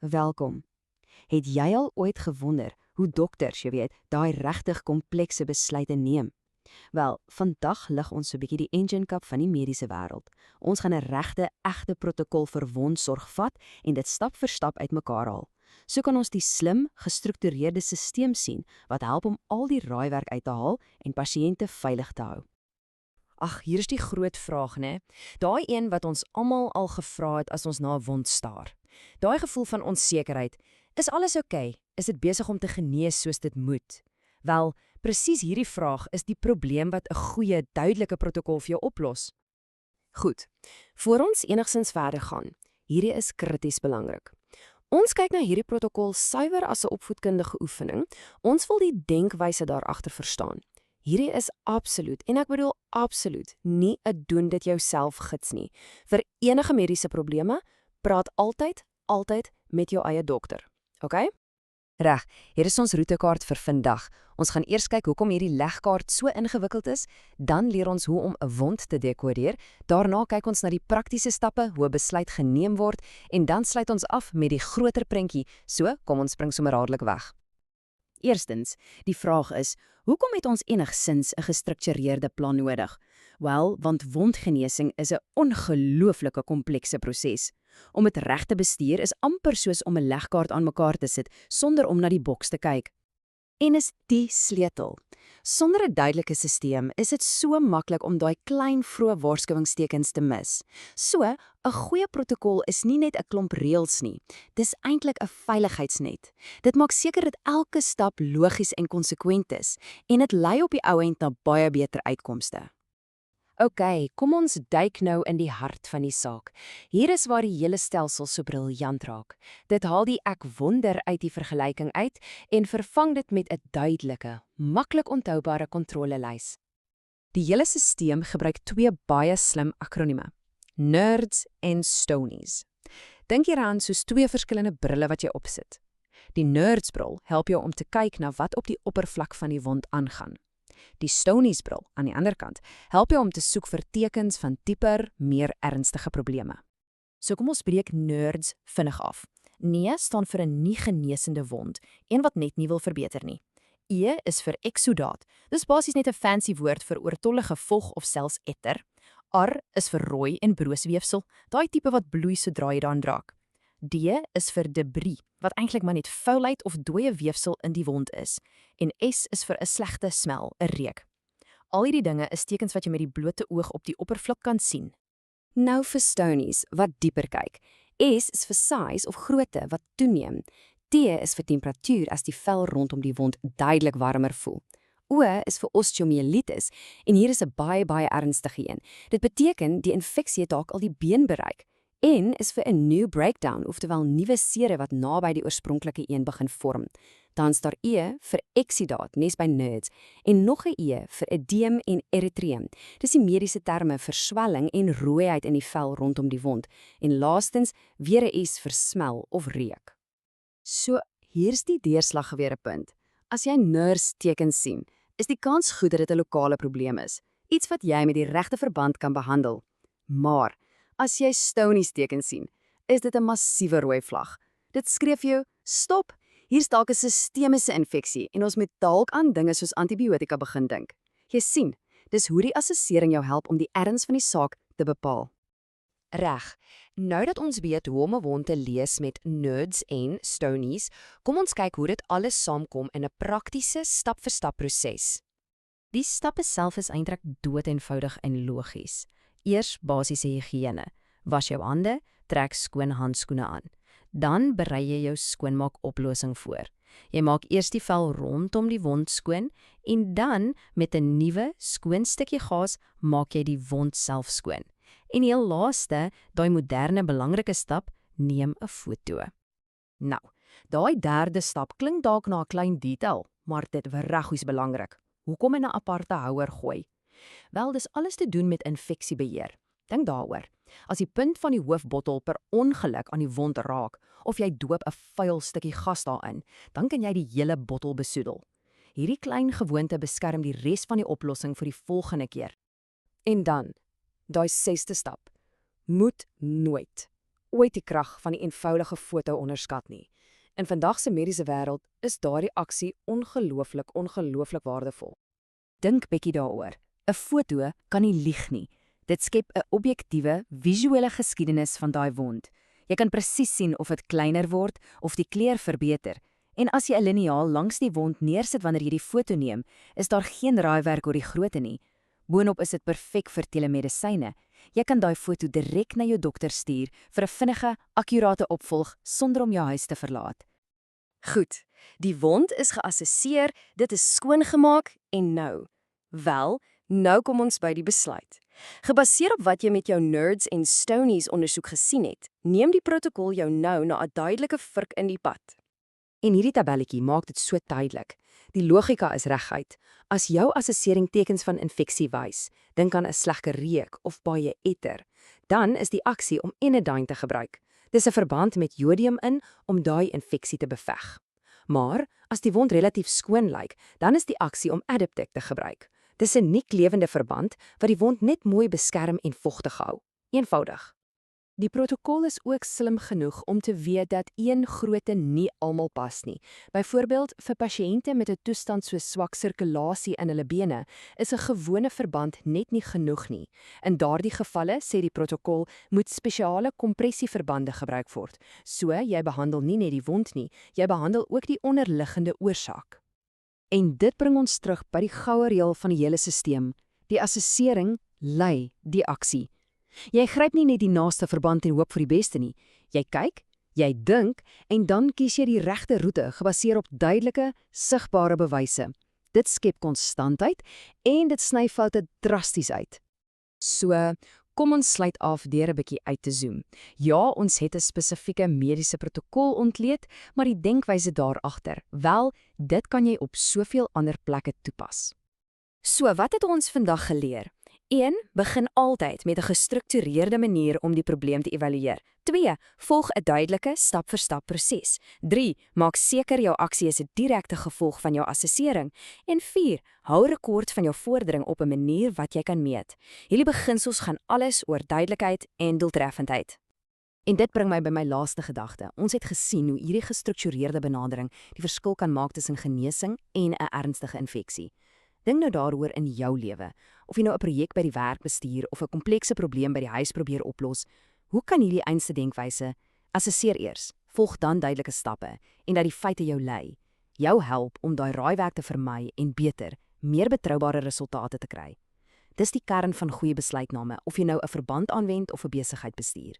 Welkom. Het jy al ooit gewonder hoe dokters, jy weet, daai regtig komplekse besluite neem? Wel, vandag lig ons so 'n bietjie die engine kap van die mediese wêreld. Ons gaan 'n egte protokol vir wondsorg vat en dit stap vir stap uitmekaar haal. So kan ons die slim, gestruktureerde stelsel sien wat help om al die raaiwerk uit te haal en pasiënte veilig te hou. Ag, hier is die groot vraag, né? Daai een wat ons almal al gevra het as ons na 'n wond staar. Daai gevoel van onsekerheid, is alles oukei? Is dit besig om te genees soos dit moet? Wel, presies hierdie vraag is die probleem wat 'n goeie, duidelike protokol vir jou oplos. Goed. Voor ons enigsins verder gaan, hierdie is krities belangrik. Ons kyk na hierdie protokol suiwer as 'n opvoedkundige oefening. Ons wil die denkwyse daar agter verstaan. Hierdie is absoluut, en ek bedoel absoluut, nie 'n doen dit jouself gids nie. Vir enige mediese probleme, praat altyd met jou eie dokter. OK? Reg, hier is ons roetekaart vir vandag. Ons gaan eers kyk hoekom hierdie legkaart so ingewikkeld is, dan leer ons hoe om 'n wond te dekodeer, daarna kyk ons na die praktiese stappe, hoe 'n besluit geneem word, en dan sluit ons af met die groter prentjie. So, kom ons spring sommer dadelik weg. Eerstens, die vraag is, hoekom het ons enigsins 'n gestruktureerde plan nodig? Wel, want wondgenesing is 'n ongelooflike komplekse proses. Om dit reg te bestuur is amper soos om 'n legkaart aan mekaar te sit sonder om na die boks te kyk. En is die sleutel. Sonder 'n duidelike stelsel is dit so maklik om daai klein vroeë waarskuwingstekens te mis. So, 'n goeie protokol is nie net 'n klomp reëls nie. Dis eintlik 'n veiligheidsnet. Dit maak seker dat elke stap logies en konsekwent is en dit lei op die ou end na baie beter uitkomste. OK, kom ons duik nou in die hart van die saak. Hier is waar die hele stelsel so briljant raak. Dit haal die ek wonder uit die vergelyking uit en vervang dit met 'n duidelike, maklik onthoubare kontrolelys. Die hele stelsel gebruik twee baie slim akronieme: NERDS en STONIES. Dink hieraan soos twee verskillende brille wat jy opsit. Die NERDS-bril help jou om te kyk na wat op die oppervlak van die wond aangaan. Die STONIES-bril, aan die ander kant, help jou om te soek vir tekens van dieper, meer ernstige probleme. So kom ons breek NERDS vinnig af. Nee staan vir 'n nie genesende wond, een wat net nie wil verbeter nie. E is vir eksodaat, dis basies net 'n fancy woord vir oortollige vog of selfs etter. R is vir rooi en broosweefsel, daai tipe wat bloei sodra jy daaraan raak. D is vir debris, wat eintlik maar net vuilheid of dooie weefsel in die wond is. En S is vir 'n slegte smel, 'n reuk. Al hierdie dinge is tekens wat jy met die blote oog op die oppervlak kan sien. Nou vir STONIES, wat dieper kyk. S is vir size of grootte wat toeneem. T is vir temperatuur as die vel rondom die wond duidelik warmer voel. O is vir osteomielitis en hier is 'n baie ernstige een. Dit beteken die infeksie het dalk al die been bereik. N is vir 'n new breakdown, oftewel nuwe sere wat naby die oorspronklike een begin vorm. Dan is daar E vir eksidaat, nes by NERDS, en nog 'n E vir edeem en erythreum. Dis die mediese terme vir swelling en rooiheid in die vel rondom die wond. En laastens weer 'n S vir smel of reuk. So, hier's die deurslaggewere punt. As jy NERDS tekens sien, is die kans goed dat dit 'n lokale probleem is. Iets wat jy met die regte verband kan behandel. Maar as jy STONIES tekens sien, is dit 'n massiewe rooi vlag. Dit skreef jou, stop, hier's dalk 'n sistemiese infeksie en ons moet dalk aan dinge soos antibiotika begin dink. Jy sien, dis hoe die assessering jou help om die erns van die saak te bepaal. Reg, nou dat ons weet hoe om 'n wond te lees met NERDS en STONIES, kom ons kyk hoe dit alles saamkom in 'n praktiese stap-vir-stap proses. Die stappe self is eintlik doeteenvoudig en logies. Eers basiese higiëne. Was jou hande, trek skoon handskoene aan. Dan berei jy jou skoonmaakoplossing voor. Jy maak eers die vel rondom die wond skoon en dan met 'n nuwe, skoon stukkie gaas maak jy die wond self skoon. En heel laaste, daai moderne belangrike stap, neem 'n foto. Nou, daai derde stap klink dalk na 'n klein detail, maar dit is regtig belangrik. Hoekom in 'n aparte houer gooi? Wel, dis alles te doen met infeksiebeheer. Dink daaroor. As die punt van die hoofbottel per ongeluk aan die wond raak, of jy doop 'n vuil stukkie gas daarin, dan kan jy die hele bottel besoedel. Hierdie klein gewoonte beskerm die res van die oplossing vir die volgende keer. En dan, daai 6ste stap. Moet nooit ooit die krag van die eenvoudige foto onderskat nie. In vandag se mediese wêreld is daardie aksie ongelooflik waardevol. Dink bietjie daaroor. 'n Foto kan nie lieg nie. Dit skep 'n objektiewe, visuele geskiedenis van daai wond. Jy kan presies sien of dit kleiner word of die kleur verbeter. En as jy 'n liniaal langs die wond neersit wanneer jy die foto neem, is daar geen raaiwerk oor die grootte nie. Boonop is dit perfek vir telemedisyne. Jy kan daai foto direk na jou dokter stuur vir 'n vinnige, akkurate opvolg sonder om jou huis te verlaat. Goed, die wond is geassesseer, dit is skoongemaak en nou. Wel, nou kom ons by die besluit. Gebaseer op wat jy met jou Nerds en Stonies ondersoek gesien het, neem die protokol jou nou na 'n duidelike vurk in die pad. En hierdie tabelletjie maak dit so duidelik. Die logika is reguit. As jou assessering tekens van infeksie wys, dink aan 'n slegte reuk of baie etter, dan is die aksie om Enodyne te gebruik. Dis 'n verband met jodium in om daai infeksie te beveg. Maar as die wond relatief skoon lyk, dan is die aksie om Adaptec te gebruik. Dis 'n nie-klewende verband wat die wond net mooi beskerm en vochtig hou. Eenvoudig. Die protokol is ook slim genoeg om te weet dat een grootte nie almal pas nie. Byvoorbeeld, vir pasiënte met 'n toestand soos swak sirkulasie in hulle bene, is 'n gewone verband net nie genoeg nie. In daardie gevalle, sê die protokol, moet spesiale kompressieverbande gebruik word. So, jy behandel nie net die wond nie, jy behandel ook die onderliggende oorsaak. En dit bring ons terug by die goue reël van die hele stelsel. Die assessering lei die aksie. Jy gryp nie net die naaste verband en hoop vir die beste nie. Jy kyk, jy dink en dan kies jy die regte roete gebaseer op duidelike, sigbare bewyse. Dit skep konstantheid en dit sny foute drasties uit. So, kom ons sluit af deur 'n bietjie uit te zoom. Ja, ons het 'n spesifieke mediese protokol ontleed, maar die denkwyse daar agter, wel, dit kan jy op soveel ander plekke toepas. So, wat het ons vandag geleer? 1. Begin altyd met 'n gestruktureerde manier om die probleem te evalueer. 2. Volg 'n duidelike stap-vir-stap proses. 3. Maak seker jou aksie is 'n direkte gevolg van jou assessering. En 4. Hou rekord van jou vordering op 'n manier wat jy kan meet. Hierdie beginsels gaan alles oor duidelikheid en doeltreffendheid. En dit bring my by my laaste gedagte. Ons het gesien hoe hierdie gestruktureerde benadering die verskil kan maak tussen genesing en 'n ernstige infeksie. Dink nou daaroor in jou lewe. Of jy nou 'n projek by die werk bestuur of 'n komplekse probleem by die huis probeer oplos, hoe kan hierdie einste denkwyse, assesseer eers, volg dan duidelike stappe en dat die feite jou lei, jou help om daai raaiwerk te vermy en beter, meer betroubare resultate te kry. Dis die kern van goeie besluitname of jy nou 'n verband aanwend of 'n besigheid bestuur.